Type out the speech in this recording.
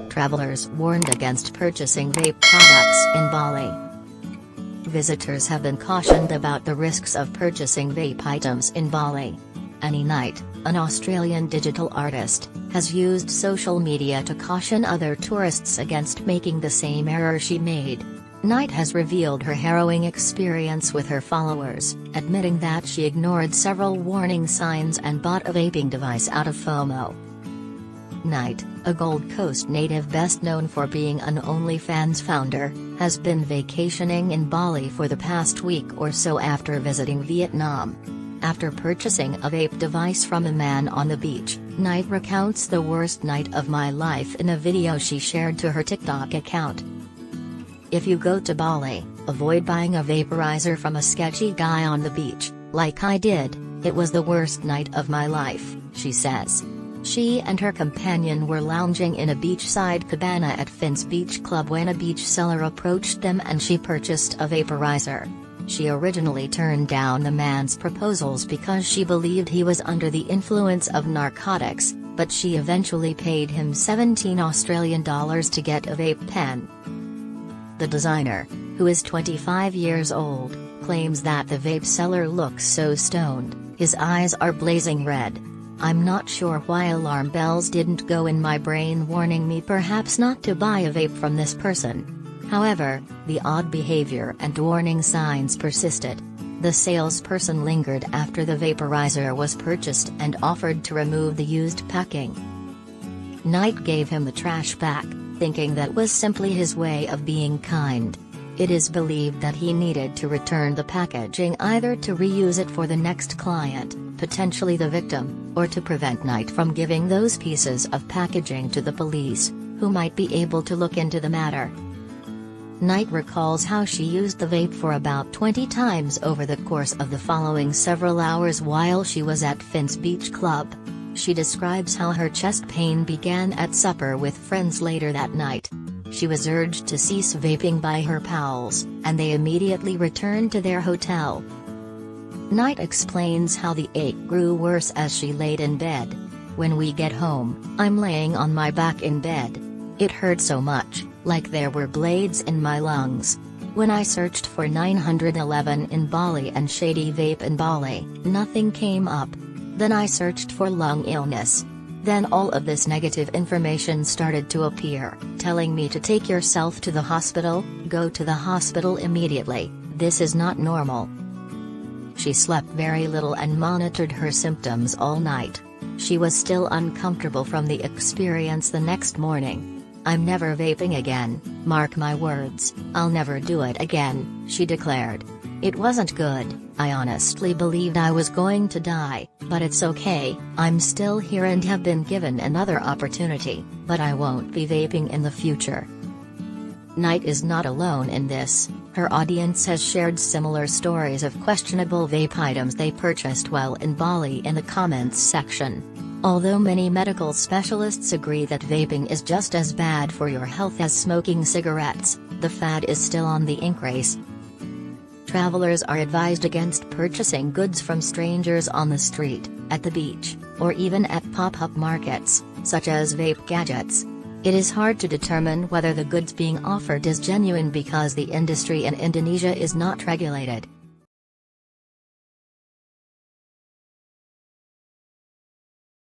Travelers warned against purchasing vape products in Bali. Visitors have been cautioned about the risks of purchasing vape items in Bali. Annie Knight, an Australian digital artist, has used social media to caution other tourists against making the same error she made. Knight has revealed her harrowing experience with her followers, admitting that she ignored several warning signs and bought a vaping device out of FOMO. Knight, a Gold Coast native best known for being an OnlyFans founder, has been vacationing in Bali for the past week or so after visiting Vietnam. After purchasing a vape device from a man on the beach, Knight recounts the worst night of my life in a video she shared to her TikTok account. If you go to Bali, avoid buying a vaporizer from a sketchy guy on the beach, like I did. It was the worst night of my life, she says. She and her companion were lounging in a beachside cabana at Finn's Beach Club when a beach seller approached them and she purchased a vaporizer. She originally turned down the man's proposals because she believed he was under the influence of narcotics, but she eventually paid him $17 Australian to get a vape pen. The designer, who is 25 years old, claims that the vape seller looks so stoned, his eyes are blazing red. I'm not sure why alarm bells didn't go in my brain warning me perhaps not to buy a vape from this person. However, the odd behavior and warning signs persisted. The salesperson lingered after the vaporizer was purchased and offered to remove the used packing. Knight gave him the trash back, thinking that was simply his way of being kind. It is believed that he needed to return the packaging either to reuse it for the next client, potentially the victim, or to prevent Knight from giving those pieces of packaging to the police, who might be able to look into the matter. Knight recalls how she used the vape for about 20 times over the course of the following several hours while she was at Finn's Beach Club. She describes how her chest pain began at supper with friends later that night. She was urged to cease vaping by her pals, and they immediately returned to their hotel. Knight explains how the ache grew worse as she laid in bed. When we get home, I'm laying on my back in bed. It hurt so much, like there were blades in my lungs. When I searched for 911 in Bali and Shady Vape in Bali, nothing came up. Then I searched for lung illness. Then all of this negative information started to appear, telling me to take yourself to the hospital, go to the hospital immediately, this is not normal. She slept very little and monitored her symptoms all night. She was still uncomfortable from the experience the next morning. I'm never vaping again, mark my words, I'll never do it again, she declared. It wasn't good, I honestly believed I was going to die, but it's okay, I'm still here and have been given another opportunity, but I won't be vaping in the future. Knight is not alone in this. Her audience has shared similar stories of questionable vape items they purchased while in Bali in the comments section. Although many medical specialists agree that vaping is just as bad for your health as smoking cigarettes, the fad is still on the increase. Travelers are advised against purchasing goods from strangers on the street, at the beach, or even at pop-up markets, such as vape gadgets. It is hard to determine whether the goods being offered is genuine because the industry in Indonesia is not regulated.